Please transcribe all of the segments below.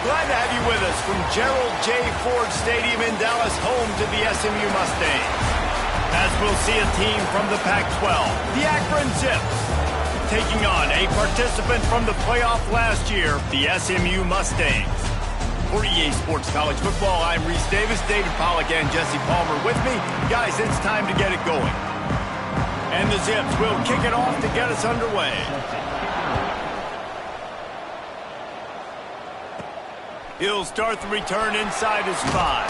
Glad to have you with us from Gerald J. Ford Stadium in Dallas, home to the SMU Mustangs. As we'll see a team from the Pac-12, the Akron Zips, taking on a participant from the playoff last year, the SMU Mustangs. For EA Sports College Football, I'm Reese Davis, David Pollack, and Jesse Palmer with me. Guys, it's time to get it going. And the Zips will kick it off to get us underway. He'll start the return inside his 5.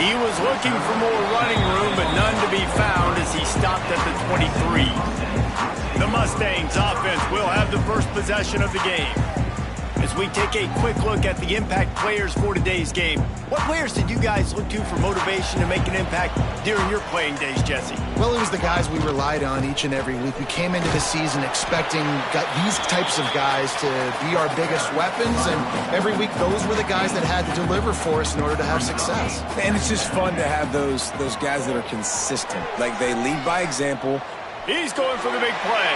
He was looking for more running room, but none to be found as he stopped at the 23. The Mustangs offense will have the first possession of the game. As we take a quick look at the impact players for today's game, what players did you guys look to for motivation to make an impact during your playing days, Jesse? Well, it was the guys we relied on each and every week. We came into the season expecting these types of guys to be our biggest weapons, and every week those were the guys that had to deliver for us in order to have success. And it's just fun to have those guys that are consistent. Like, they lead by example. He's going for the big play.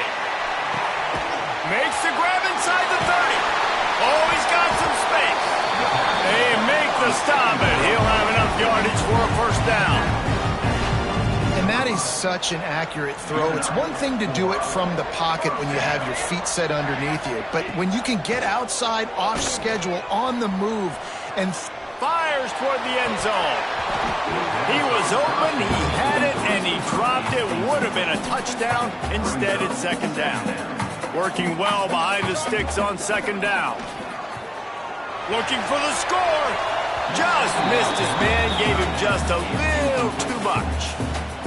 Makes the grab inside the 30. Oh, he's got some space. They make the stop, and he'll have enough yardage for a first down. And that is such an accurate throw. It's one thing to do it from the pocket when you have your feet set underneath you, but when you can get outside, off schedule, on the move, and fires toward the end zone. He was open, he had it, and he dropped it. Would have been a touchdown. Instead, it's second down. Working well behind the sticks on second down. Looking for the score. Just missed his man, gave him just a little too much.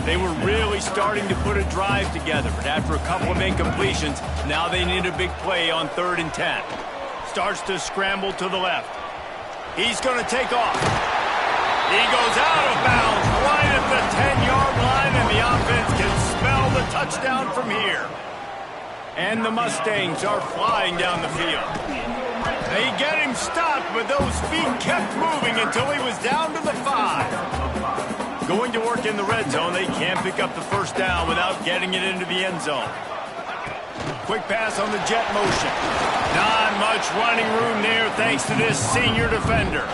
They were really starting to put a drive together, but after a couple of incompletions, now they need a big play on 3rd and 10. Starts to scramble to the left. He's going to take off. He goes out of bounds right at the 10-yard line, and the offense can smell the touchdown from here. And the Mustangs are flying down the field. They get him stopped, but those feet kept moving until he was down to the 5. Going to work in the red zone, they can't pick up the first down without getting it into the end zone. Quick pass on the jet motion. Not much running room there thanks to this senior defender.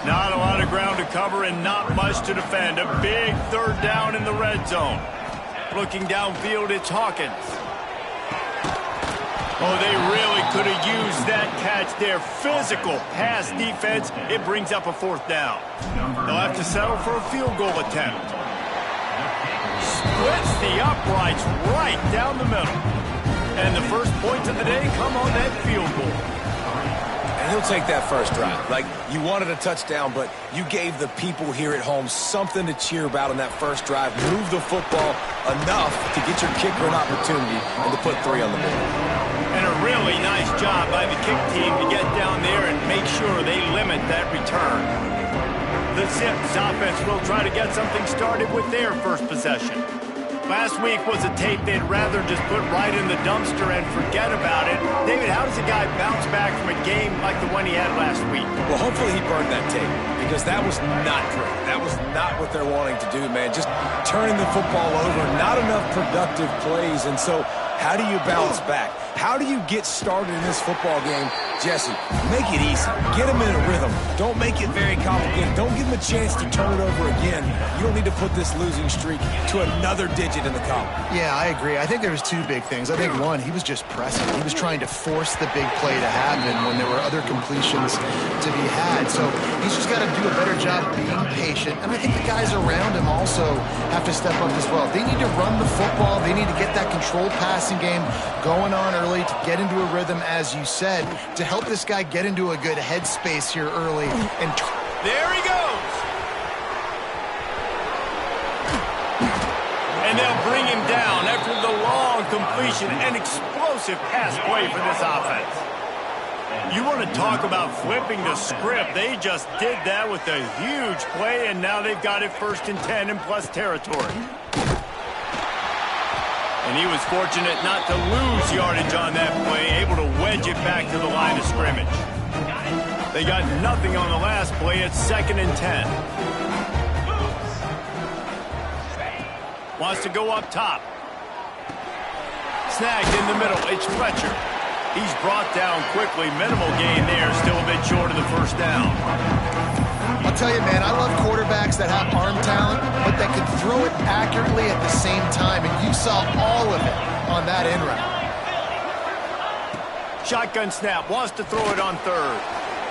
Not a lot of ground to cover and not much to defend. A big 3rd down in the red zone. Looking downfield, it's Hawkins. Oh, they really could have used that catch there. Physical pass defense. It brings up a 4th down. They'll have to settle for a field goal attempt. Splits the uprights right down the middle. And the first points of the day come on that field goal. And he'll take that first drive. Like, you wanted a touchdown, but you gave the people here at home something to cheer about on that first drive. Move the football enough to get your kicker an opportunity and to put 3 on the board. And a really nice job by the kick team to get down there and make sure they limit that return. The Zips offense will try to get something started with their first possession. Last week was a tape they'd rather just put right in the dumpster and forget about it. David, how does a guy bounce back from a game like the one he had last week? Well, hopefully he burned that tape, because that was not great. That was not what they're wanting to do, man. Just turning the football over, not enough productive plays. And so how do you bounce back? How do you get started in this football game? Jesse, make it easy. Get them in a rhythm. Don't make it very complicated. Don't give them a chance to turn it over again. You don't need to put this losing streak to another digit in the column. Yeah, I agree. I think there was 2 big things. I think, one, he was just pressing. He was trying to force the big play to happen when there were other completions to be had. So he's just got to do a better job being patient. And I think the guys around him also have to step up as well. They need to run the football. They need to get that controlled passing game going on early to get into a rhythm, as you said, to help this guy get into a good headspace here early. And there he goes. And they'll bring him down after the long completion and explosive pass play for this offense. You want to talk about flipping the script. They just did that with a huge play, and now they've got it 1st and 10 in plus territory. And he was fortunate not to lose yardage on that play, able to wedge it back to the line of scrimmage. They got nothing on the last play. It's 2nd and 10. Wants to go up top. Snagged in the middle. It's Fletcher. He's brought down quickly. Minimal gain there. Still a bit short of the first down. I'll tell you, man, I love quarterbacks that have arm talent, but that can throw it accurately at the same time, and you saw all of it on that in route. Shotgun snap, wants to throw it on third.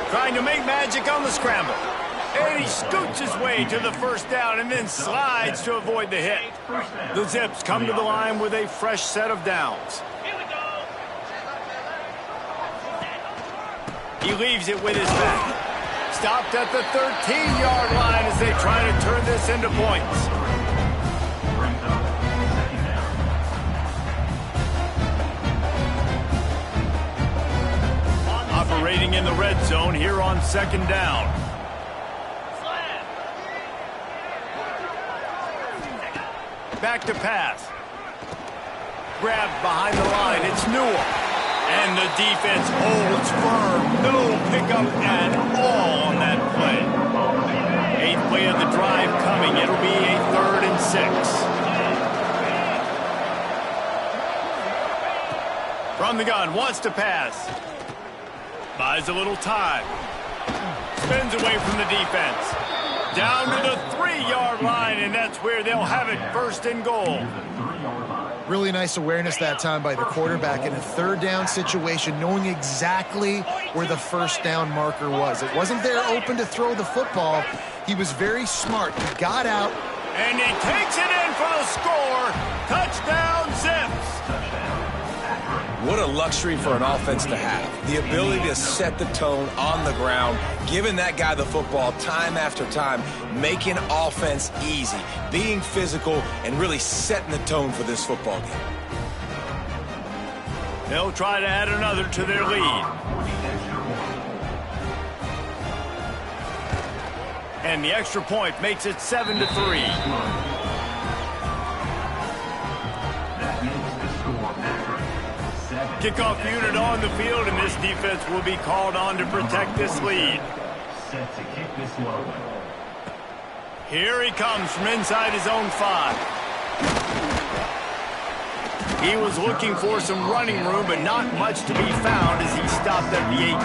Trying to make magic on the scramble. And he scoots his way to the first down and then slides to avoid the hit. The Zips come to the line with a fresh set of downs. He leaves it with his back. Stopped at the 13-yard line as they try to turn this into points. Operating in the red zone here on second down. Back to pass. Grabbed behind the line. It's Newell. And the defense holds firm. No pickup at all on that play. 8th play of the drive coming. It'll be a 3rd and 6. From the gun, wants to pass. Buys a little time. Spins away from the defense. Down to the 3-yard line, and that's where they'll have it, 1st and goal. Really nice awareness that time by the quarterback in a 3rd down situation, knowing exactly where the first down marker was. It wasn't there open to throw the football. He was very smart. He got out. And he takes it in for the score. Touchdown, Zips. What a luxury for an offense to have. The ability to set the tone on the ground, giving that guy the football time after time, making offense easy, being physical, and really setting the tone for this football game. They'll try to add another to their lead. And the extra point makes it 7-3. Kickoff unit on the field, and this defense will be called on to protect this lead. Here he comes from inside his own 5. He was looking for some running room, but not much to be found as he stopped at the 18.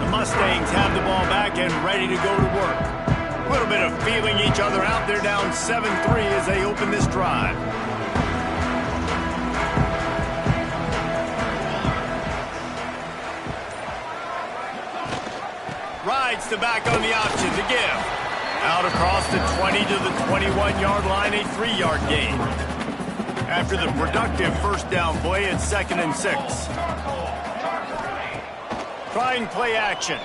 The Mustangs have the ball back and ready to go to work. A little bit of feeling each other out. They're down 7-3 as they open this drive. Rides the back on the option to give. Out across the 20 to the 21-yard line, a 3-yard gain. After the productive first down play, it's 2nd and 6. Trying play action.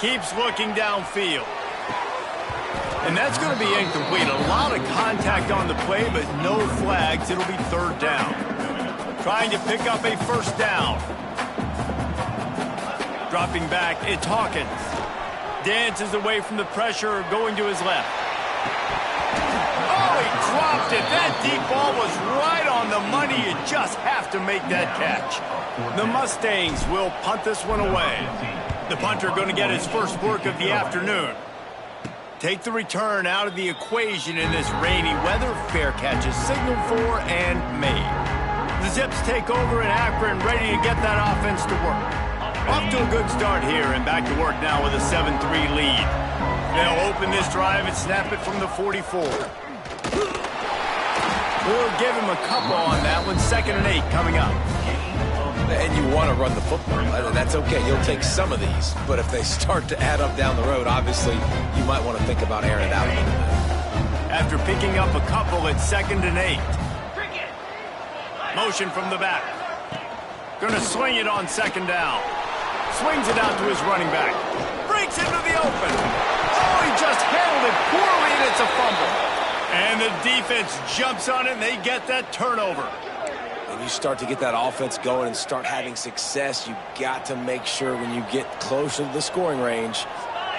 Keeps looking downfield. And that's going to be incomplete. A lot of contact on the play, but no flags. It'll be 3rd down. Trying to pick up a first down. Dropping back, it's Hawkins. Dances away from the pressure, going to his left. Oh, he dropped it. That deep ball was right on the money. You just have to make that catch. The Mustangs will punt this one away. The punter going to get his first work of the afternoon. Take the return out of the equation in this rainy weather. Fair catch is signaled for and made. The Zips take over in Akron, ready to get that offense to work. Off to a good start here and back to work now with a 7-3 lead. They'll open this drive and snap it from the 44. We'll give him a couple on that one. 2nd and 8 coming up. And you want to run the football. That's okay. You'll take some of these. But if they start to add up down the road, obviously, you might want to think about airing it out a little bit. After picking up a couple, it's 2nd and 8. Motion from the back. Going to swing it on 2nd down. Swings it out to his running back. Breaks into the open. Oh, he just handled it poorly, and it's a fumble. And the defense jumps on it, and they get that turnover. When you start to get that offense going and start having success, you got to make sure when you get closer to the scoring range,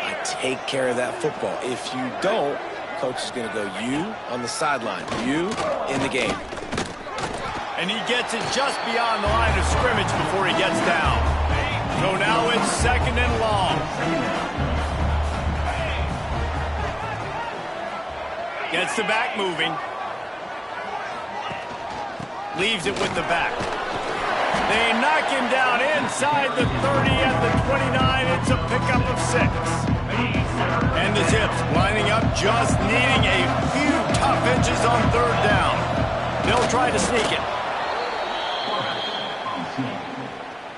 you take care of that football. If you don't, coach is going to go you on the sideline, you in the game. And he gets it just beyond the line of scrimmage before he gets down. So now it's 2nd and long. Gets the back moving. Leaves it with the back. They knock him down inside the 30 at the 29. It's a pickup of 6. And the Zips lining up, just needing a few tough inches on 3rd down. They'll try to sneak it.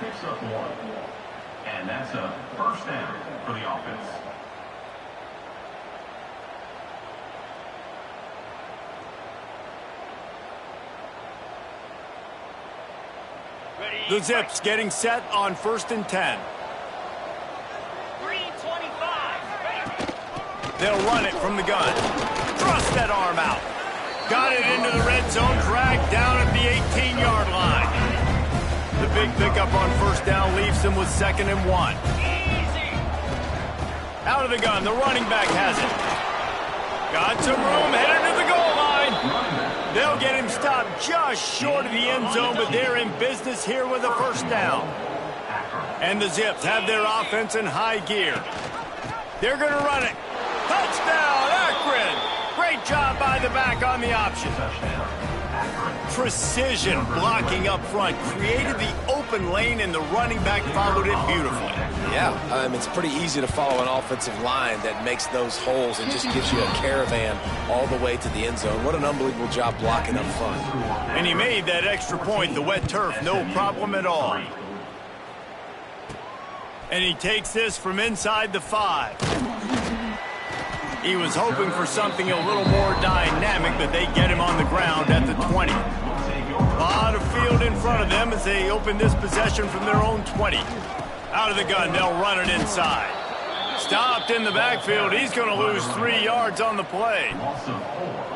Picks up 1. And that's a first down for the offense. The Zips getting set on 1st and 10. 3:25. They'll run it from the gun. Thrust that arm out. Got it into the red zone, dragged down at the 18-yard line. The big pickup on 1st down leaves them with 2nd and 1. Out of the gun, the running back has it. Got some room, headed to the goal line. They'll get him stopped just short of the end zone, but they're in business here with a 1st down. And the Zips have their offense in high gear. They're going to run it. Touchdown, Akron! Great job by the back on the option. Precision blocking up front created the open lane, and the running back followed it beautifully. Yeah, it's pretty easy to follow an offensive line that makes those holes and just gives you a caravan all the way to the end zone. What an unbelievable job blocking up front. And he made that extra point, the wet turf, no problem at all. And he takes this from inside the 5. He was hoping for something a little more dynamic, but they get him on the ground at the 20. A lot of field in front of them as they open this possession from their own 20. Out of the gun, they'll run it inside. Stopped in the backfield. He's going to lose 3 yards on the play.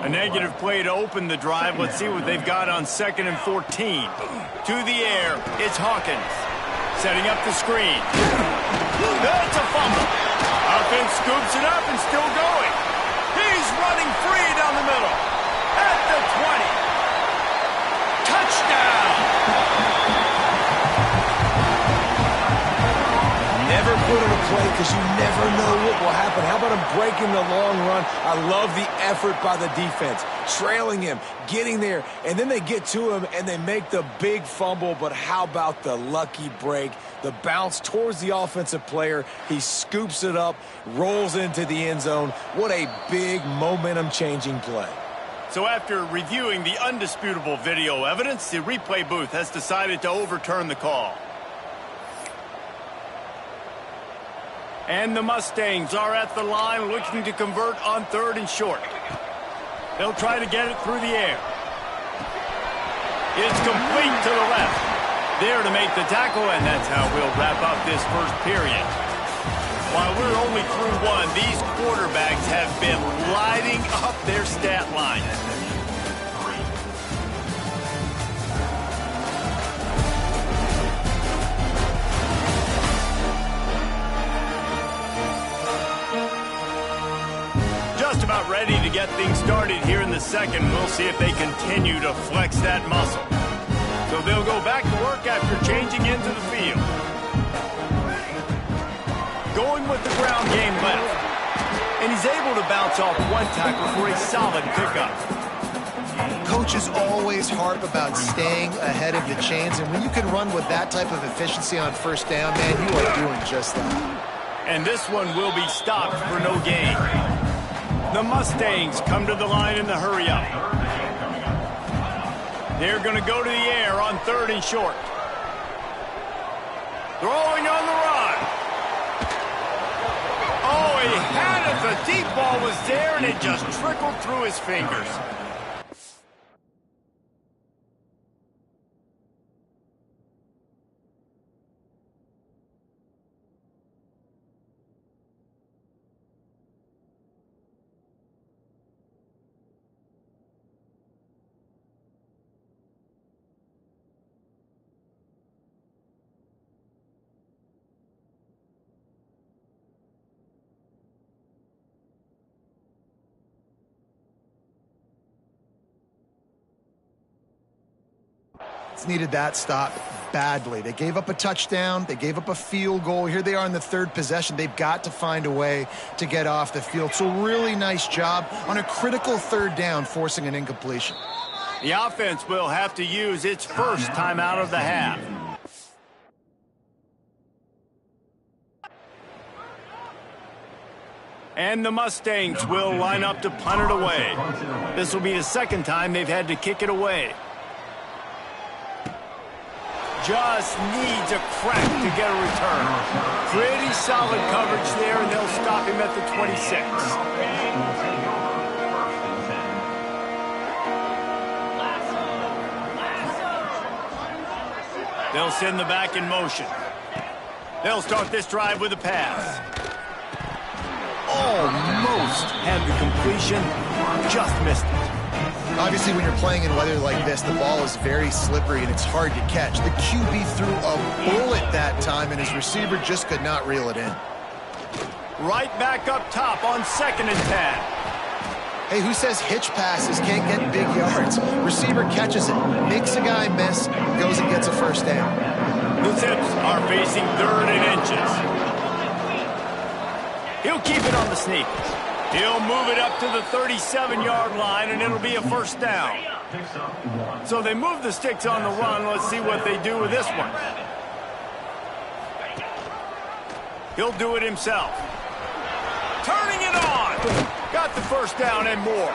A negative play to open the drive. Let's see what they've got on 2nd and 14. To the air, it's Hawkins. Setting up the screen. That's a fumble. Offense scoops it up and still going. He's running free down the middle. At the 20. Touchdown! Never put in a play because you never know what will happen. How about him breaking the long run? I love the effort by the defense. Trailing him, getting there, and then they get to him and they make the big fumble. But how about the lucky break? The bounce towards the offensive player. He scoops it up, rolls into the end zone. What a big momentum-changing play. So after reviewing the undisputable video evidence, the replay booth has decided to overturn the call. And the Mustangs are at the line looking to convert on 3rd and short. They'll try to get it through the air. It's complete to the left. There to make the tackle, and that's how we'll wrap up this first period. While we're only through 1, these quarterbacks have been lighting up their stat line. Just about ready to get things started here in the 2nd. We'll see if they continue to flex that muscle. So they'll go back to work after changing into the field. Going with the ground game left. And he's able to bounce off 1 tackle for a solid pickup. Coaches always harp about staying ahead of the chains, and when you can run with that type of efficiency on 1st down, man, you are doing just that. And this one will be stopped for no gain. The Mustangs come to the line in the hurry-up. They're going to go to the air on 3rd and short. Throwing on the run. Oh, he had it. The deep ball was there, and it just trickled through his fingers. It's needed that stop badly. They gave up a touchdown. They gave up a field goal. Here they are in the 3rd possession. They've got to find a way to get off the field. So really nice job on a critical 3rd down, forcing an incompletion. The offense will have to use its first timeout of the half. And the Mustangs will line up to punt it away. This will be the second time they've had to kick it away. Just needs a crack to get a return. Pretty solid coverage there, and they'll stop him at the 26. They'll send the back in motion. They'll start this drive with a pass. Almost had the completion, just missed it. Obviously, when you're playing in weather like this, the ball is very slippery and it's hard to catch. The QB threw a bullet that time, and his receiver just could not reel it in. Right back up top on 2nd and 10. Hey, who says hitch passes can't get big yards? Receiver catches it, makes a guy miss, goes and gets a first down. The Zips are facing 3rd and inches. He'll keep it on the sneak. He'll move it up to the 37-yard line, and it'll be a first down. So they move the sticks on the run. Let's see what they do with this one. He'll do it himself. Turning it on. Got the first down and more.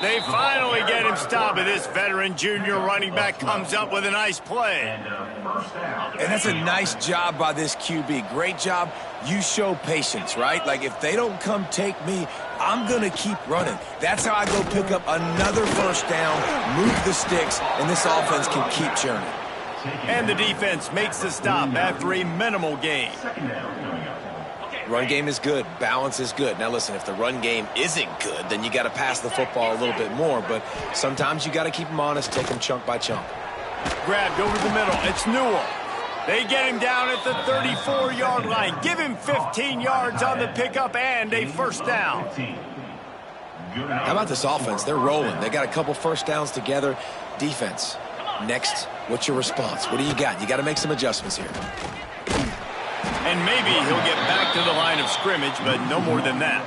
They finally get him stopped, and this veteran junior running back comes up with a nice play. And that's a nice job by this QB. Great job. You show patience, right? Like, if they don't come take me, I'm going to keep running. That's how I go pick up another first down, move the sticks, and this offense can keep churning. And the defense makes the stop after a minimal gain. Run game is good. Balance is good. Now, listen, if the run game isn't good, then you got to pass the football a little bit more. But sometimes you got to keep them honest, take them chunk by chunk. Grabbed over the middle. It's Newell. They get him down at the 34-yard line. Give him 15 yards on the pickup and a first down. How about this offense? They're rolling. They got a couple first downs together. Defense. Next, what's your response? What do you got? You got to make some adjustments here. And maybe he'll get back to the line of scrimmage, but no more than that.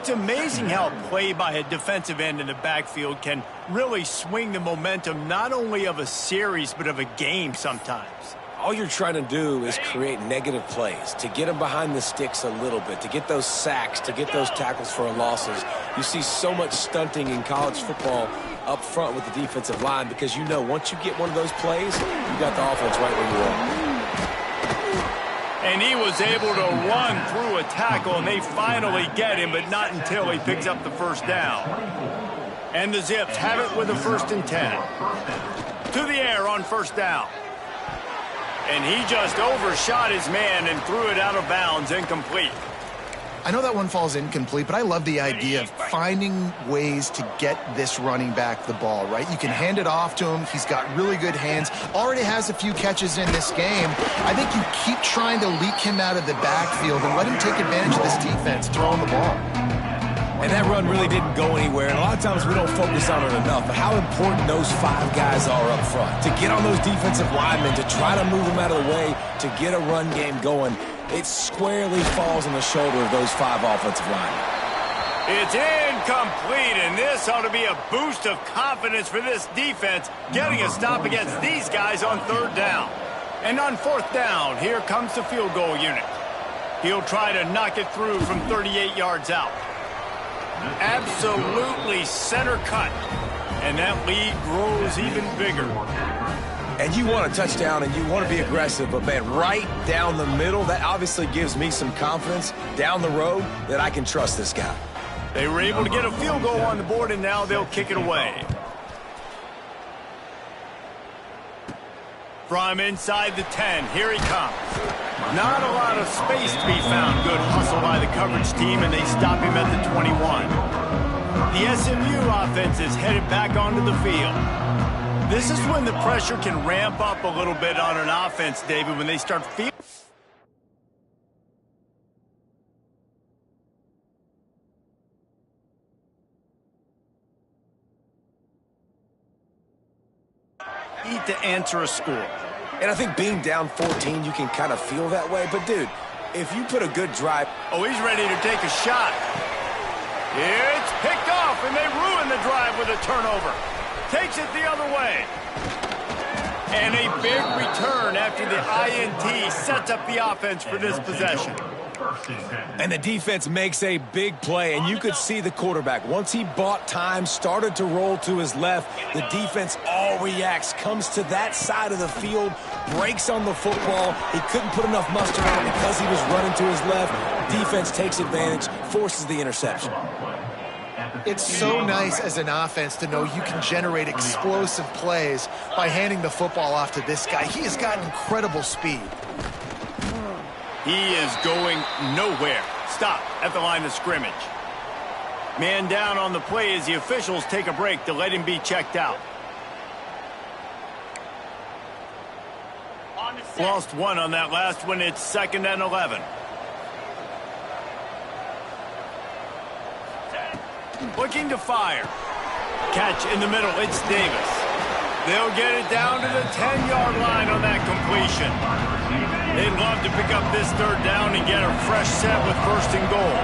It's amazing how a play by a defensive end in the backfield can really swing the momentum not only of a series, but of a game sometimes. All you're trying to do is create negative plays, to get them behind the sticks a little bit, to get those sacks, to get those tackles for losses. You see so much stunting in college football up front with the defensive line because you know once you get one of those plays, you got the offense right where you are. And he was able to run through a tackle, and they finally get him, but not until he picks up the first down. And the Zips have it with a 1st and 10. To the air on first down. And he just overshot his man and threw it out of bounds, incomplete. I know that one falls incomplete, but I love the idea of finding ways to get this running back the ball, right? You can hand it off to him. He's got really good hands. Already has a few catches in this game. I think you keep trying to leak him out of the backfield and let him take advantage of this defense throwing the ball. And that run really didn't go anywhere. And a lot of times we don't focus on it enough, but how important those 5 guys are up front. To get on those defensive linemen, to try to move them out of the way, to get a run game going, it squarely falls on the shoulder of those 5 offensive linemen. It's incomplete, and this ought to be a boost of confidence for this defense, getting a stop against these guys on 3rd down. And on 4th down, here comes the field goal unit. He'll try to knock it through from 38 yards out. Absolutely center cut, and that lead grows even bigger. And you want a touchdown and you want to be aggressive, but man, right down the middle, that obviously gives me some confidence down the road that I can trust this guy. They were able to get a field goal on the board, and now they'll kick it away. From inside the 10, here he comes. Not a lot of space to be found. Good hustle by the coverage team, and they stop him at the 21. The SMU offense is headed back onto the field. This is when the pressure can ramp up a little bit on an offense, David, when they start feeling. Need to answer a score. And I think being down 14, you can kind of feel that way. But, dude, if you put a good drive... Oh, he's ready to take a shot. It's picked off, and they ruin the drive with a turnover. Takes it the other way. And a big return after the INT sets up the offense for this possession. First and 10. And the defense makes a big play, and you could see the quarterback. Once he bought time, started to roll to his left, the defense all reacts, comes to that side of the field, breaks on the football. He couldn't put enough mustard on it because he was running to his left. Defense takes advantage, forces the interception. It's so nice as an offense to know you can generate explosive plays by handing the football off to this guy. He has got incredible speed. He is going nowhere. Stop at the line of scrimmage. Man down on the play as the officials take a break to let him be checked out. Lost one on that last one. It's 2nd and 11. Looking to fire. Catch in the middle. It's Davis. They'll get it down to the 10-yard line on that completion. They'd love to pick up this 3rd down and get a fresh set with 1st and goal.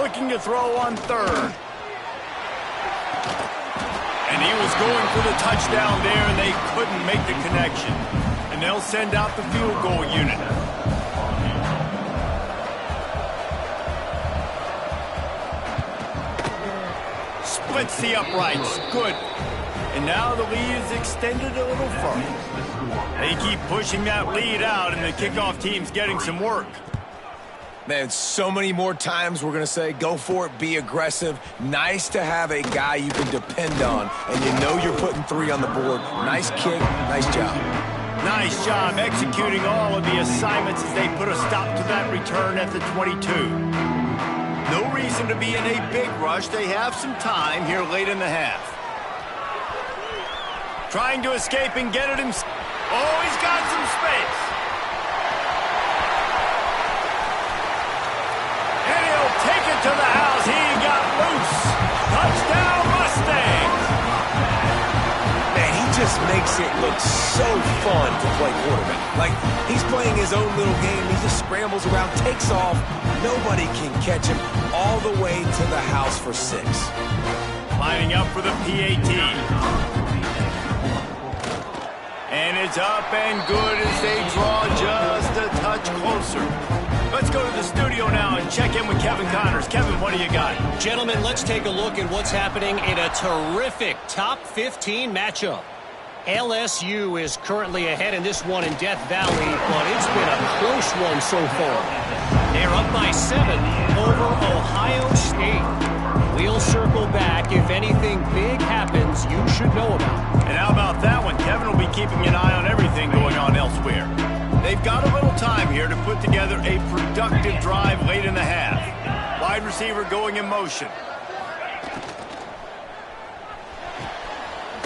Looking to throw on 3rd. And he was going for the touchdown there, and they couldn't make the connection. And they'll send out the field goal unit. Splits the uprights. Good. And now the lead is extended a little further. They keep pushing that lead out, and the kickoff team's getting some work. Man, so many more times we're going to say, go for it, be aggressive. Nice to have a guy you can depend on, and you know you're putting 3 on the board. Nice kick, nice job. Nice job executing all of the assignments as they put a stop to that return at the 22. No reason to be in a big rush. They have some time here late in the half. Trying to escape and get it himself. Oh, he's got some space. And he'll take it to the house. He got loose. Touchdown, Mustangs. Man, he just makes it look so fun to play quarterback. Like, he's playing his own little game. He just scrambles around, takes off. Nobody can catch him all the way to the house for 6. Lining up for the PAT. And it's up and good as they draw just a touch closer. Let's go to the studio now and check in with Kevin Connors. Kevin, what do you got? Gentlemen, let's take a look at what's happening in a terrific top 15 matchup. LSU is currently ahead in this one in Death Valley, but it's been a close one so far. They're up by 7 over Ohio State. We'll circle back. If anything big happens, you should know about. And how about that one? Kevin will be keeping an eye on everything going on elsewhere. They've got a little time here to put together a productive drive late in the half. Wide receiver going in motion.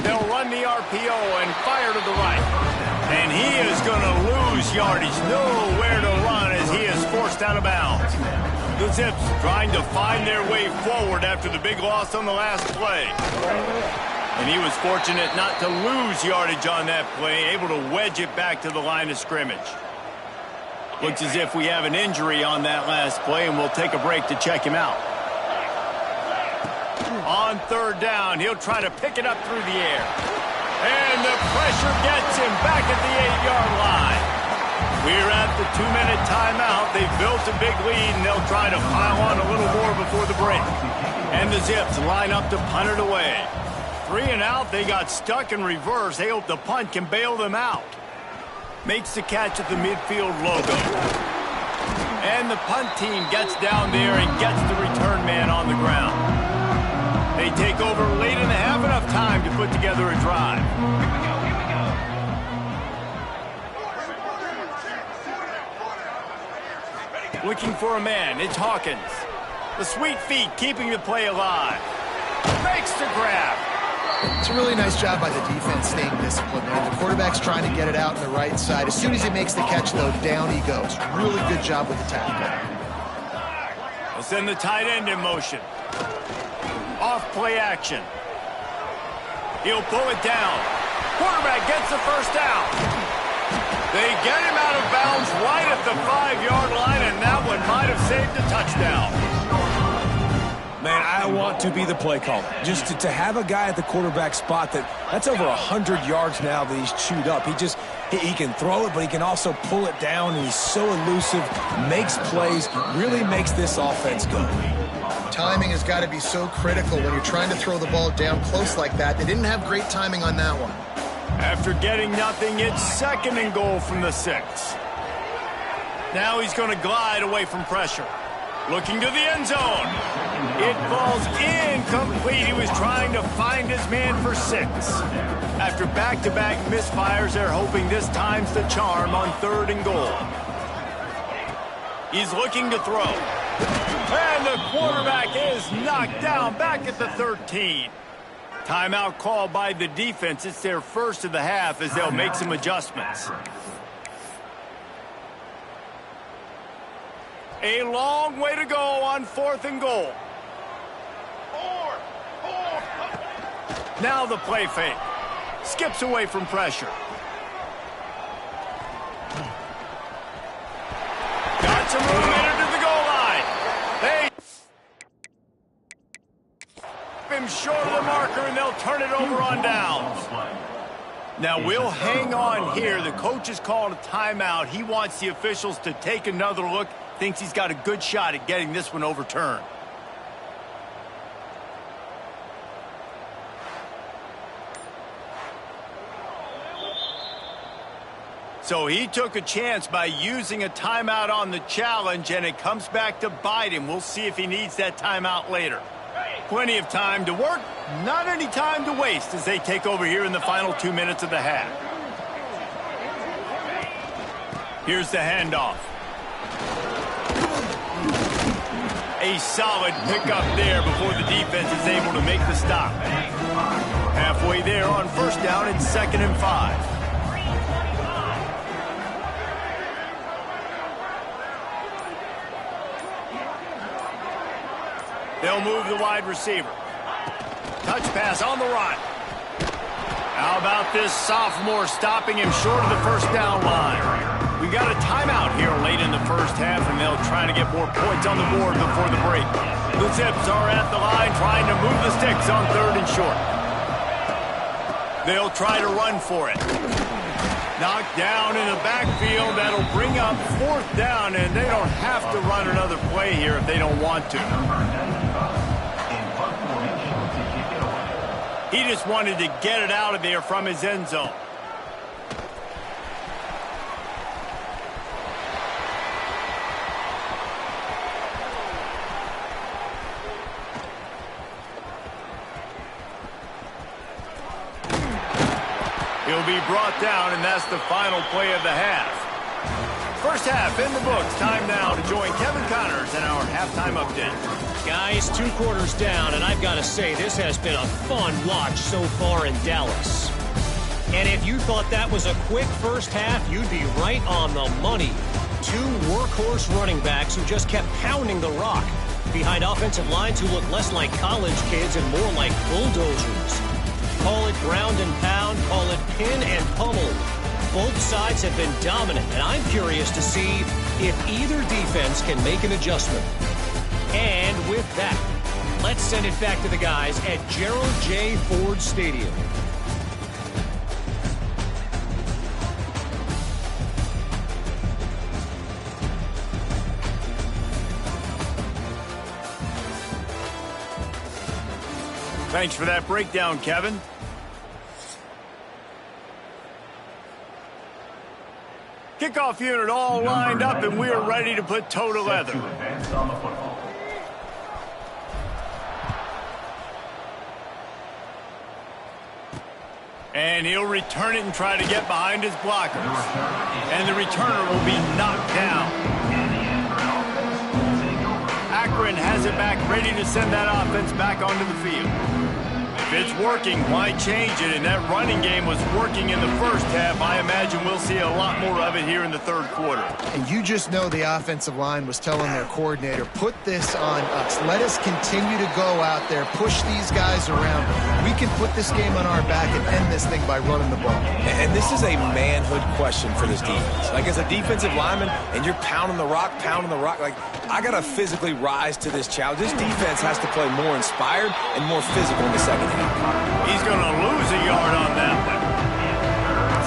They'll run the RPO and fire to the right. And he is going to lose yardage. Nowhere to run as he is forced out of bounds. The Zips trying to find their way forward after the big loss on the last play. And he was fortunate not to lose yardage on that play, able to wedge it back to the line of scrimmage. Looks as if we have an injury on that last play, and we'll take a break to check him out. On 3rd down, he'll try to pick it up through the air. And the pressure gets him back at the 8-yard line. We're at the 2-minute timeout. They've built a big lead, and they'll try to pile on a little more before the break. And the Zips line up to punt it away. 3 and out, they got stuck in reverse. They hope the punt can bail them out. Makes the catch at the midfield logo. And the punt team gets down there and gets the return man on the ground. They take over late in the half, enough time to put together a drive. Looking for a man, it's Hawkins. The sweet feet keeping the play alive. Makes the grab. It's a really nice job by the defense staying disciplined there. The quarterback's trying to get it out on the right side. As soon as he makes the catch, though, down he goes. Really good job with the tackle. They'll send the tight end in motion. Off play action. He'll pull it down. Quarterback gets the first down. They get him out of bounds right at the 5-yard line, and that one might have saved a touchdown. Man, I want to be the play caller. Just to have a guy at the quarterback spot that's over 100 yards now that he's chewed up. He can throw it, but he can also pull it down, and he's so elusive, makes plays, really makes this offense go. Timing has got to be so critical when you're trying to throw the ball down close like that. They didn't have great timing on that one. After getting nothing, it's 2nd and goal from the 6. Now he's going to glide away from pressure. Looking to the end zone. It falls incomplete. He was trying to find his man for 6. After back-to-back misfires, they're hoping this time's the charm on 3rd and goal. He's looking to throw. And the quarterback is knocked down back at the 13. Timeout called by the defense. It's their first of the half as they'll make some adjustments. A long way to go on 4th and goal. Now the play fake. Skips away from pressure. Got some room into the goal line. They him short of the marker, and they'll turn it over on downs. Now we'll hang on here. The coach has called a timeout. He wants the officials to take another look. Thinks he's got a good shot at getting this one overturned. So he took a chance by using a timeout on the challenge, and it comes back to bite him. We'll see if he needs that timeout later. Plenty of time to work, not any time to waste as they take over here in the final 2 minutes of the half. Here's the handoff. A solid pickup there before the defense is able to make the stop. Halfway there on 1st down, it's 2nd and 5. They'll move the wide receiver. Touch pass on the run. How about this sophomore stopping him short of the 1st down line? We got a timeout here late in the 1st half, and they'll try to get more points on the board before the break. The Zips are at the line trying to move the sticks on 3rd and short. They'll try to run for it. Knocked down in the backfield. That'll bring up 4th down, and they don't have to run another play here if they don't want to. He just wanted to get it out of there from his end zone. He'll be brought down, and that's the final play of the half. 1st half in the books. Time now to join Kevin Connors in our halftime update. Guys, 2 quarters down, and I've got to say, this has been a fun watch so far in Dallas. And if you thought that was a quick 1st half, you'd be right on the money. 2 workhorse running backs who just kept pounding the rock behind offensive lines who look less like college kids and more like bulldozers. Call it ground and pound, call it pin and pummel. Both sides have been dominant, and I'm curious to see if either defense can make an adjustment. And with that, let's send it back to the guys at Gerald J. Ford Stadium. Thanks for that breakdown, Kevin. Kickoff unit all lined up, and we're ready to put toe to leather. And he'll return it and try to get behind his blockers. And the returner will be knocked down. Akron has it back, ready to send that offense back onto the field. It's working. Why change it? And that running game was working in the first half. I imagine we'll see a lot more of it here in the third quarter. And you just know the offensive line was telling their coordinator, put this on us. Let us continue to go out there, push these guys around. We can put this game on our back and end this thing by running the ball. And this is a manhood question for this defense. Like, as a defensive lineman, and you're pounding the rock, like, I got to physically rise to this challenge. This defense has to play more inspired and more physical in the second half. He's going to lose a yard on that one.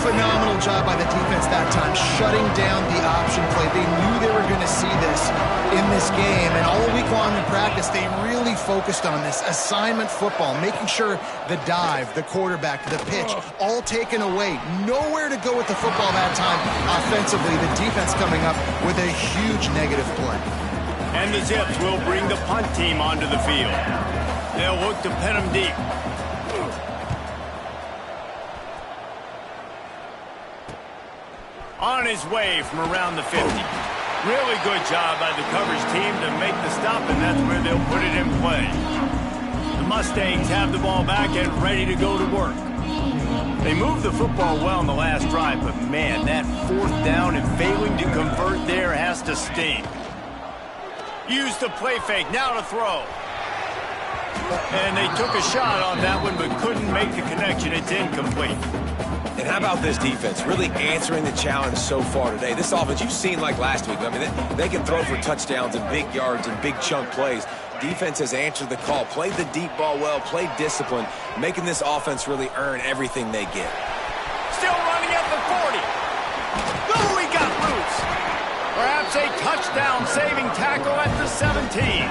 Phenomenal job by the defense that time, shutting down the option play. They knew they were going to see this in this game, and all week long in practice, they really focused on this assignment football, making sure the dive, the quarterback, the pitch, all taken away. Nowhere to go with the football that time offensively. The defense coming up with a huge negative play. And the Zips will bring the punt team onto the field. They'll look to pin them deep. On his way from around the 50. Really good job by the coverage team to make the stop, and that's where they'll put it in play. The Mustangs have the ball back and ready to go to work. They moved the football well in the last drive, but man, that fourth down and failing to convert there has to sting. Use the play fake, now to throw. And they took a shot on that one, but couldn't make the connection. It's incomplete. And how about this defense really answering the challenge so far today? This offense, you've seen like last week. I mean, they can throw for touchdowns and big yards and big chunk plays. Defense has answered the call, played the deep ball well, played discipline, making this offense really earn everything they get. Still running at the 40. Oh, he got loose. Perhaps a touchdown-saving tackle at the 17.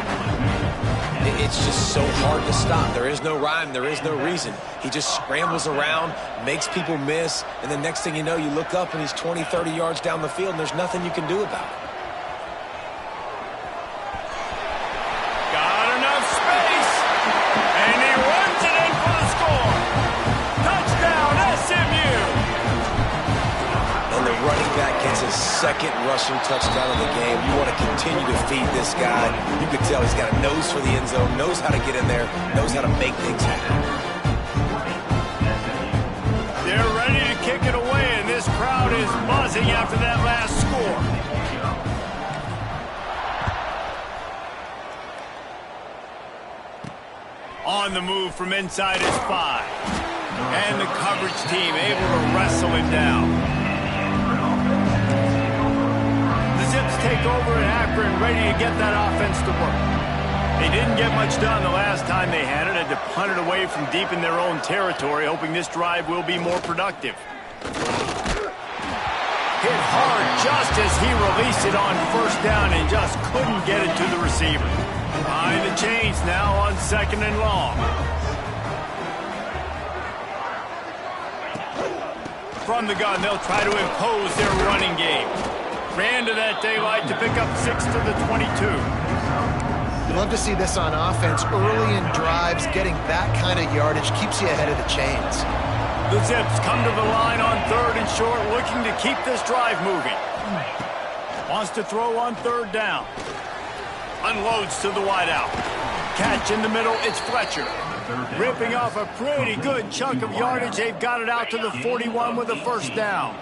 It's just so hard to stop. There is no rhyme. There is no reason. He just scrambles around, makes people miss, and the next thing you know, you look up and he's 20, 30 yards down the field, and there's nothing you can do about it. Got enough space, and he runs it in for the score. Touchdown, SMU. And the running back gets his second rushing touchdown of the game. You want to continue to feed this guy. You can tell he's got a nose for the end zone, knows how to get in there, knows how to make things happen. They're ready to kick it away, and this crowd is buzzing after that last score. On the move from inside his 5. And the coverage team able to wrestle him down. The Zips take over at Akron, ready to get that offense to work. They didn't get much done the last time they had to punt it away from deep in their own territory, hoping this drive will be more productive. Hit hard just as he released it on first down and just couldn't get it to the receiver. Behind the chains now on 2nd and long. From the gun, they'll try to impose their running game. Ran to that daylight to pick up 6 to the 22. You love to see this on offense. Early in drives, getting that kind of yardage keeps you ahead of the chains. The Zips come to the line on 3rd and short, looking to keep this drive moving. Wants to throw on 3rd down. Unloads to the wideout. Catch in the middle, it's Fletcher. Ripping off a pretty good chunk of yardage. They've got it out to the 41 with a first down.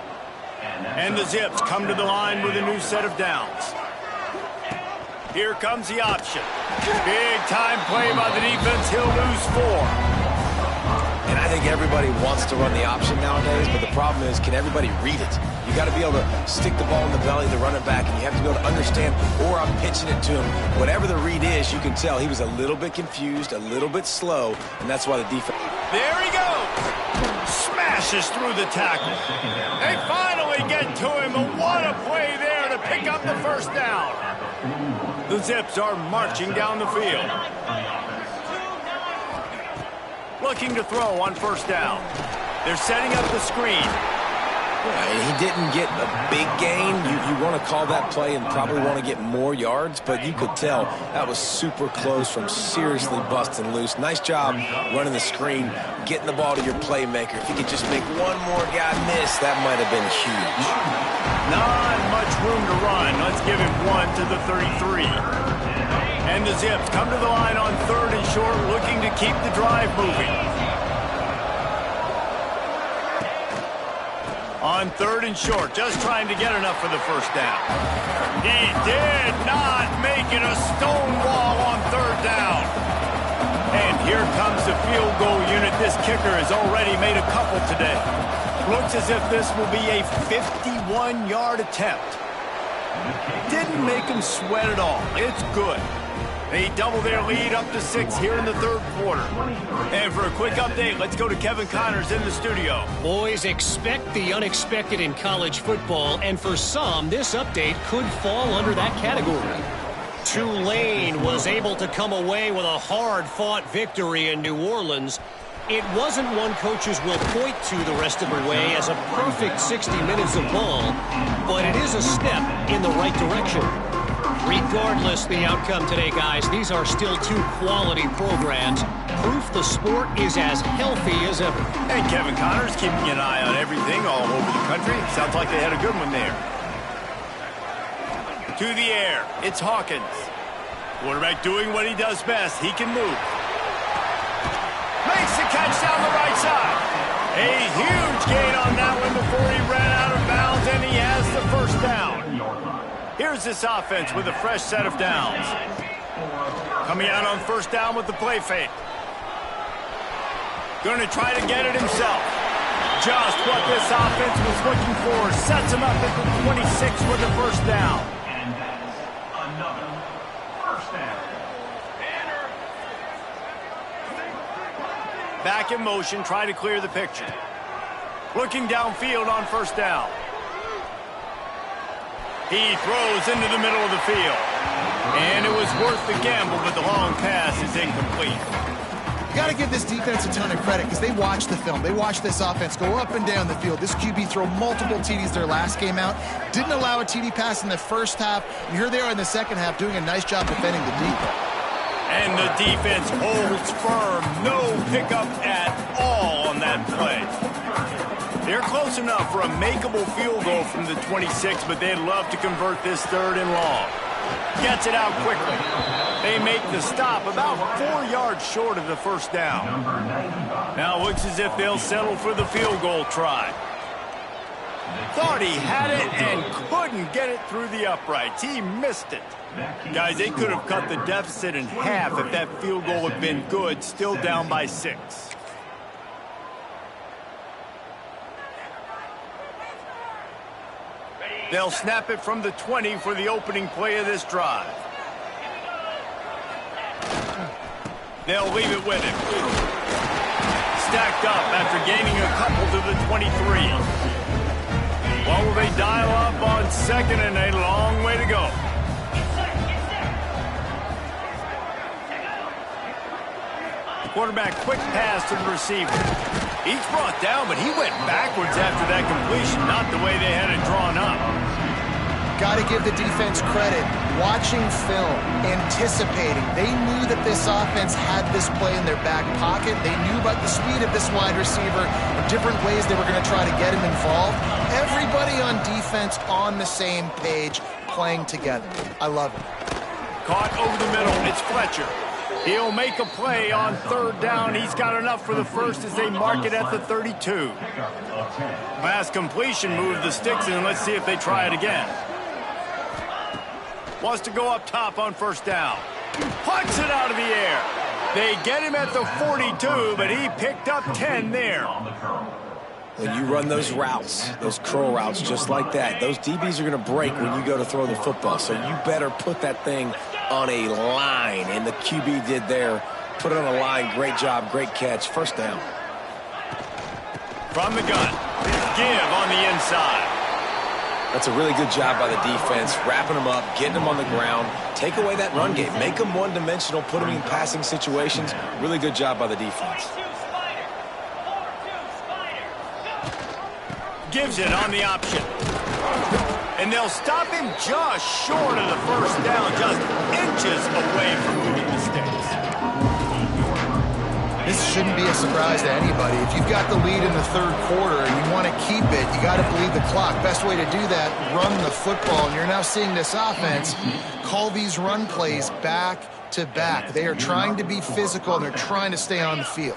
And the Zips come to the line with a new set of downs. Here comes the option. Big time play by the defense. He'll lose 4. And I think everybody wants to run the option nowadays, but the problem is, can everybody read it? You got to be able to stick the ball in the belly of the running back, and you have to be able to understand, or I'm pitching it to him. Whatever the read is, you can tell he was a little bit confused, a little bit slow, and that's why the defense... There he goes! Smashes through the tackle. They finally get to him, and what a play there to pick up the first down. The Zips are marching down the field. Looking to throw on first down. They're setting up the screen. He didn't get a big gain. You want to call that play and probably want to get more yards, but you could tell that was super close from seriously busting loose. Nice job running the screen, getting the ball to your playmaker. If you could just make one more guy miss, that might have been huge. Not much room to run. Let's give him 1 to the 33. And the Zips come to the line on 3rd and short, looking to keep the drive moving. On 3rd and short, just trying to get enough for the first down. He did not make it a stone wall on 3rd down. And here comes the field goal unit. This kicker has already made a couple today. Looks as if this will be a 51-yard attempt. Didn't make him sweat at all. It's good. They double their lead up to 6 here in the 3rd quarter. And for a quick update, let's go to Kevin Connors in the studio. Boys, expect the unexpected in college football, and for some, this update could fall under that category. Tulane was able to come away with a hard-fought victory in New Orleans. It wasn't one coaches will point to the rest of the way as a perfect 60 minutes of ball, but it is a step in the right direction. Regardless the outcome today, guys, these are still 2 quality programs. Proof the sport is as healthy as ever. And Kevin Connors keeping an eye on everything all over the country. Sounds like they had a good one there. To the air, it's Hawkins. Quarterback doing what he does best. He can move. Makes the catch down the right side. A huge gain on that one before he ran out of bounds, and he has the first down. Here's this offense with a fresh set of downs. Coming out on 1st down with the play fake. Going to try to get it himself. Just what this offense was looking for. Sets him up at the 26 with the first down. And that's another first down. Back in motion, try to clear the picture. Looking downfield on 1st down. He throws into the middle of the field. And it was worth the gamble, but the long pass is incomplete. You got to give this defense a ton of credit because they watched the film. They watched this offense go up and down the field. This QB throw multiple TDs their last game out. Didn't allow a TD pass in the first half. And here they are in the second half doing a nice job defending the deep. And the defense holds firm. No pickup at all on that play. They're close enough for a makeable field goal from the 26, but they'd love to convert this 3rd and long. Gets it out quickly. They make the stop about 4 yards short of the first down. Now looks as if they'll settle for the field goal try. Thought he had it and couldn't get it through the uprights. He missed it. Guys, they could have cut the deficit in half if that field goal had been good, still down by 6. They'll snap it from the 20 for the opening play of this drive. They'll leave it with him. Stacked up after gaining a couple to the 23. What will they dial up on 2nd and a long way to go? Quarterback quick pass to the receiver. He's brought down, but he went backwards after that completion, not the way they had it drawn up. Got to give the defense credit. Watching film, anticipating. They knew that this offense had this play in their back pocket. They knew about the speed of this wide receiver and different ways they were going to try to get him involved. Everybody on defense on the same page, playing together. I love it. Caught over the middle. It's Fletcher. He'll make a play on 3rd down. He's got enough for the first as they mark it at the 32. Pass completion moved the sticks in. Let's see if they try it again. Wants to go up top on 1st down. Punts it out of the air. They get him at the 42, but he picked up 10 there. When you run those routes, those curl routes just like that, those DBs are going to break when you go to throw the football. So you better put that thing on a line, and the QB did there. Put it on a line. Great job, great catch. First down. From the gun. Give on the inside. That's a really good job by the defense, wrapping them up, getting them on the ground. Take away that run game. Make them one-dimensional, put them in passing situations. Really good job by the defense. Gives it on the option. And they'll stop him just short of the first down, just inches away from moving the sticks. This shouldn't be a surprise to anybody. If you've got the lead in the 3rd quarter and you want to keep it, you got to bleed the clock. Best way to do that, run the football. And you're now seeing this offense call these run plays back to back. They are trying to be physical, and they're trying to stay on the field.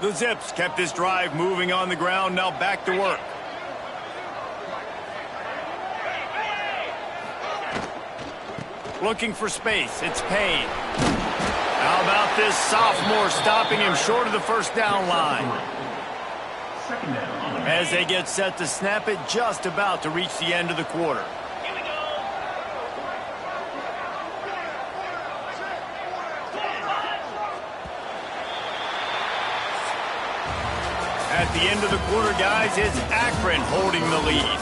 The Zips kept this drive moving on the ground, now back to work. Looking for space. It's Payne. How about this sophomore stopping him short of the first down line? Second down. As they get set to snap it, just about to reach the end of the quarter. At the end of the quarter, guys, it's Akron holding the lead.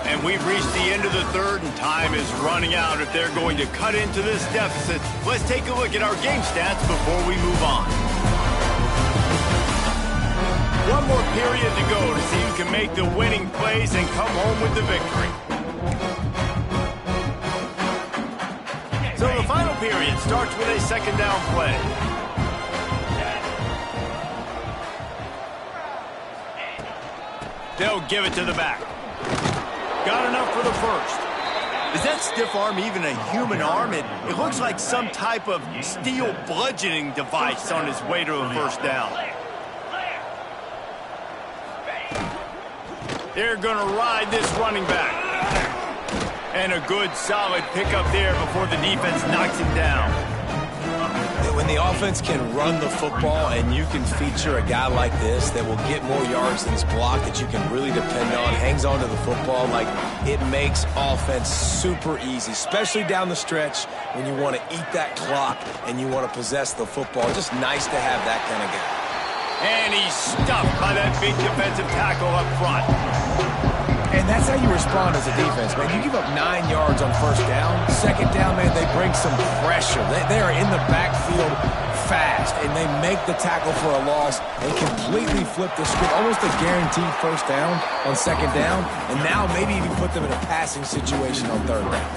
And we've reached the end of the third, and time is running out if they're going to cut into this deficit. Let's take a look at our game stats before we move on. One more period to go to see who can make the winning plays and come home with the victory. So the final period starts with a second down play. They'll give it to the back. Got enough for the first. Is that stiff arm even a human arm? It looks like some type of steel bludgeoning device on his way to a first down. They're going to ride this running back. And a good, solid pickup there before the defense knocks him down. When the offense can run the football and you can feature a guy like this that will get more yards than his block, that you can really depend on, hangs on to the football, like, it makes offense super easy, especially down the stretch when you want to eat that clock and you want to possess the football. Just nice to have that kind of guy. And he's stuffed by that big defensive tackle up front. And that's how you respond as a defense, man. You give up 9 yards on first down. Second down, man, they bring some pressure. They are in the backfield fast, and they make the tackle for a loss and completely flip the script. Almost a guaranteed first down on second down, and now maybe even put them in a passing situation on third down.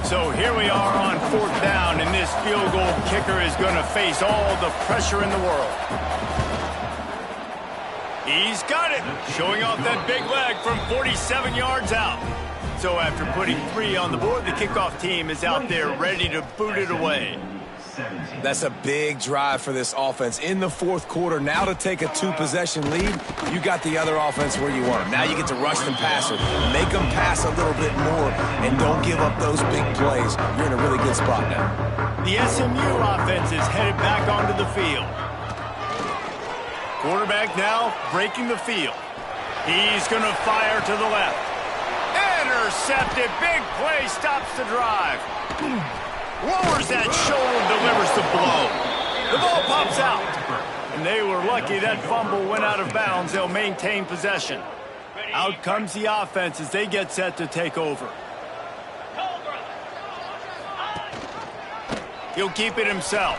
So here we are on fourth down, and this field goal kicker is going to face all the pressure in the world. He's got it, showing off that big leg from 47 yards out. So after putting 3 on the board, the kickoff team is out there ready to boot it away. That's a big drive for this offense in the fourth quarter. Now to take a 2-possession lead, you got the other offense where you want them. Now you get to rush the passer, make them pass a little bit more, and don't give up those big plays. You're in a really good spot now. The SMU offense is headed back onto the field. Quarterback now breaking the field. He's going to fire to the left. Intercepted. Big play stops the drive. Lowers that shoulder, delivers the blow. The ball pops out. And they were lucky that fumble went out of bounds. They'll maintain possession. Out comes the offense as they get set to take over. He'll keep it himself.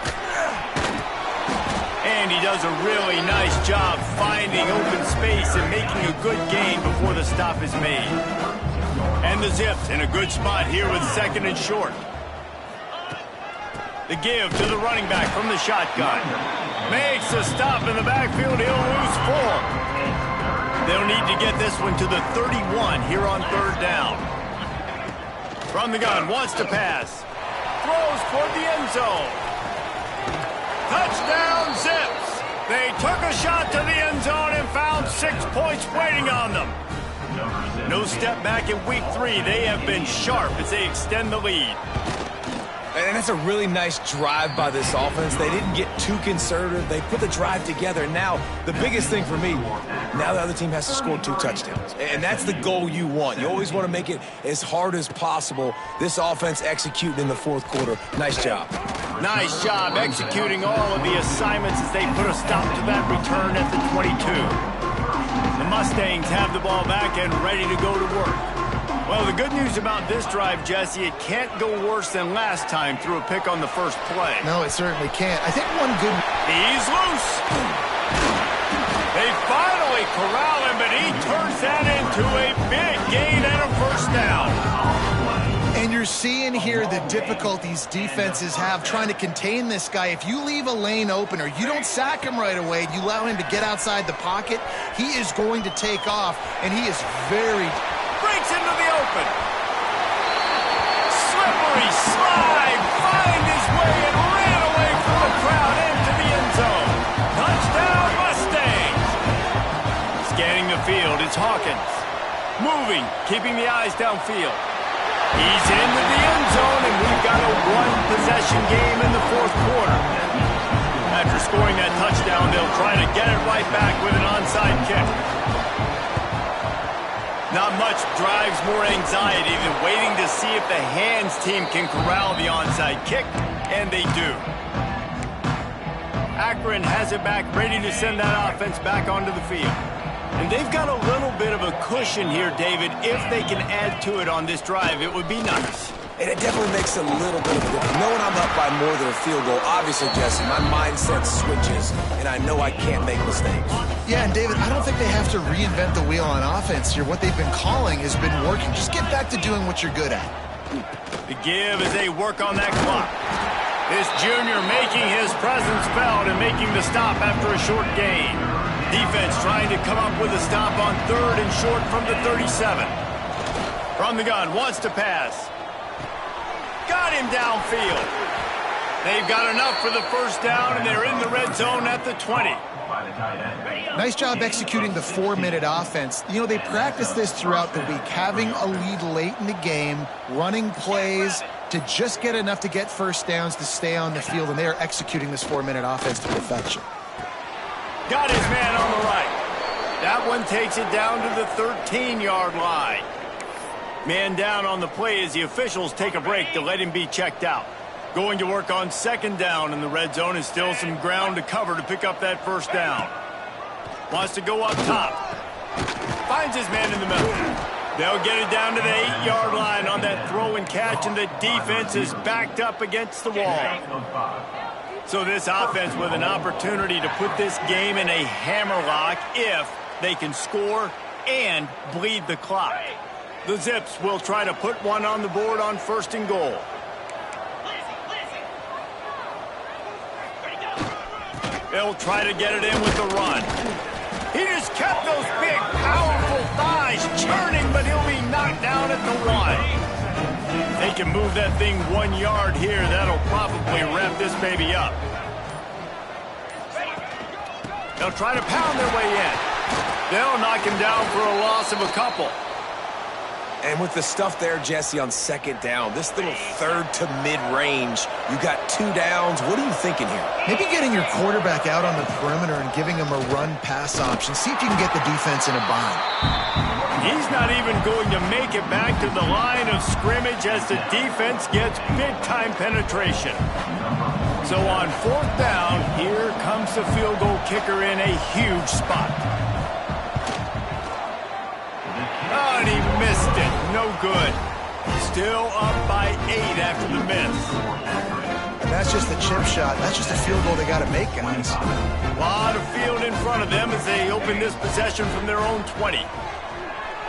And he does a really nice job finding open space and making a good gain before the stop is made. And the Zips in a good spot here with second and short. The give to the running back from the shotgun. Makes a stop in the backfield. He'll lose 4. They'll need to get this one to the 31 here on third down. From the gun, wants to pass. Throws toward the end zone. Touchdown, Zips. They took a shot to the end zone and found 6 points waiting on them. No step back in week 3. They have been sharp as they extend the lead. And that's a really nice drive by this offense. They didn't get too conservative. They put the drive together. Now, the biggest thing for me, now the other team has to score 2 touchdowns. And that's the goal you want. You always want to make it as hard as possible. This offense executing in the fourth quarter. Nice job. Nice job executing all of the assignments as they put a stop to that return at the 22. The Mustangs have the ball back and ready to go to work. Well, the good news about this drive, Jesse, it can't go worse than last time through a pick on the first play. No, it certainly can't. I think one good... He's loose. They finally corral him, but he turns that into a big gain and a first down. And you're seeing here the difficulties defenses have trying to contain this guy. If you leave a lane open or you don't sack him right away, you allow him to get outside the pocket, he is going to take off, and he is very... Breaks into the open. Slippery slide. Find his way and ran away from the crowd into the end zone. Touchdown, Mustangs. Scanning the field, it's Hawkins. Moving, keeping the eyes downfield. He's into the end zone, and we've got a one-possession game in the fourth quarter. After scoring that touchdown, they'll try to get it right back with an onside kick. Not much drives more anxiety than waiting to see if the hands team can corral the onside kick, and they do. Akron has it back, ready to send that offense back onto the field. And they've got a little bit of a cushion here, David. If they can add to it on this drive, it would be nice. And it definitely makes a little bit of a difference. Knowing I'm up by more than a field goal, obviously, Jesse, my mindset switches, and I know I can't make mistakes. Yeah, and David, I don't think they have to reinvent the wheel on offense here. What they've been calling has been working. Just get back to doing what you're good at. The give as they work on that clock. This junior making his presence felt and making the stop after a short gain. Defense trying to come up with a stop on third and short from the 37. From the gun, wants to pass. Got him downfield. They've got enough for the first down, and they're in the red zone at the 20. Nice job executing the 4-minute offense. You know, they practice this throughout the week, having a lead late in the game, running plays to just get enough to get first downs to stay on the field, and they are executing this 4-minute offense to perfection. Got his man on the right. That one takes it down to the 13-yard line. Man down on the play as the officials take a break to let him be checked out. Going to work on second down in the red zone, and still some ground to cover to pick up that first down. Wants to go up top. Finds his man in the middle. They'll get it down to the 8-yard line on that throw and catch, and the defense is backed up against the wall. So this offense with an opportunity to put this game in a hammerlock if they can score and bleed the clock. The Zips will try to put one on the board on first and goal. They'll try to get it in with the run. He just kept those big, powerful thighs churning, but he'll be knocked down at the 1. They can move that thing 1 yard here. That'll probably wrap this baby up. They'll try to pound their way in. They'll knock him down for a loss of a couple. And with the stuff there, Jesse, on second down, this little third to mid-range, you got 2 downs. What are you thinking here? Maybe getting your quarterback out on the perimeter and giving him a run-pass option. See if you can get the defense in a bind. He's not even going to make it back to the line of scrimmage as the defense gets big-time penetration. So on fourth down, here comes the field goal kicker in a huge spot. Oh, and he missed it. No good. Still up by 8 after the miss. And that's just a chip shot. That's just a field goal they got to make, guys. A lot of field in front of them as they open this possession from their own 20.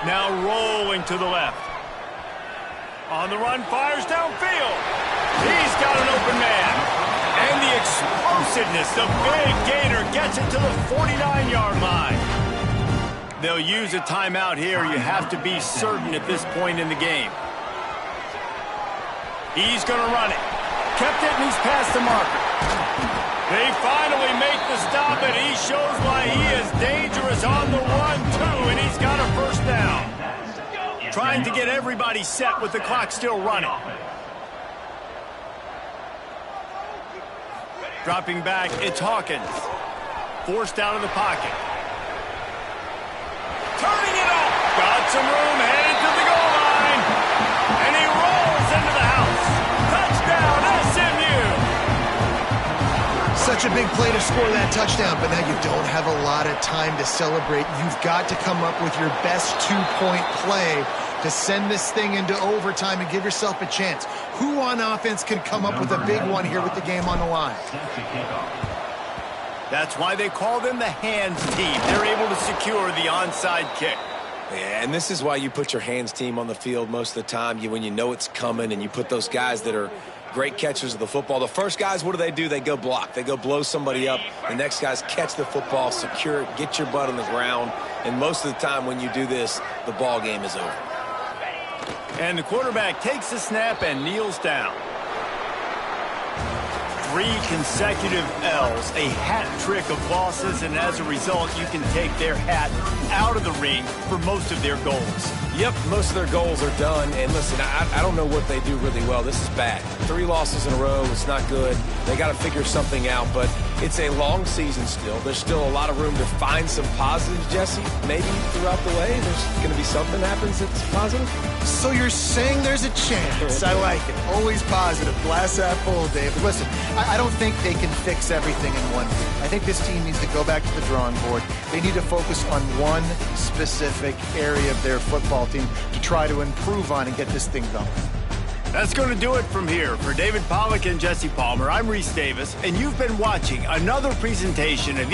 Now rolling to the left. On the run, fires downfield. He's got an open man. And the explosiveness, the big gainer gets it to the 49-yard line. They'll use a timeout here. You have to be certain at this point in the game. He's going to run it. Kept it, and he's past the marker. They finally make the stop, and he shows why he is dangerous on the 1-2, and he's got a first down. Trying to get everybody set with the clock still running. Dropping back, it's Hawkins. Forced out of the pocket. Turning it up. Got some room, headed to the goal line. And he rolls into the house. Touchdown, SMU. Such a big play to score that touchdown, but now you don't have a lot of time to celebrate. You've got to come up with your best 2-point play to send this thing into overtime and give yourself a chance. Who on offense can come up with a big one here with the game on the line? That's why they call them the hands team. They're able to secure the onside kick. Yeah, and this is why you put your hands team on the field most of the time. When you know it's coming, and you put those guys that are great catchers of the football. The first guys, what do? They go block. They go blow somebody up. The next guys catch the football, secure it, get your butt on the ground. And most of the time when you do this, the ball game is over. And the quarterback takes the snap and kneels down. 3 consecutive L's, a hat trick of losses, and as a result, you can take their hat out of the ring for most of their goals. Yep, most of their goals are done. And listen, I don't know what they do really well. This is bad. 3 losses in a row. It's not good. They got to figure something out. But it's a long season still. There's still a lot of room to find some positives, Jesse. Maybe throughout the way, there's going to be something happens that's positive. So you're saying there's a chance. I like it. Always positive. Glass half full, Dave. But listen, I don't think they can fix everything in one week. I think this team needs to go back to the drawing board. They need to focus on one specific area of their football team to try to improve on and get this thing going. That's going to do it from here. For David Pollack and Jesse Palmer, I'm Reese Davis, and you've been watching another presentation of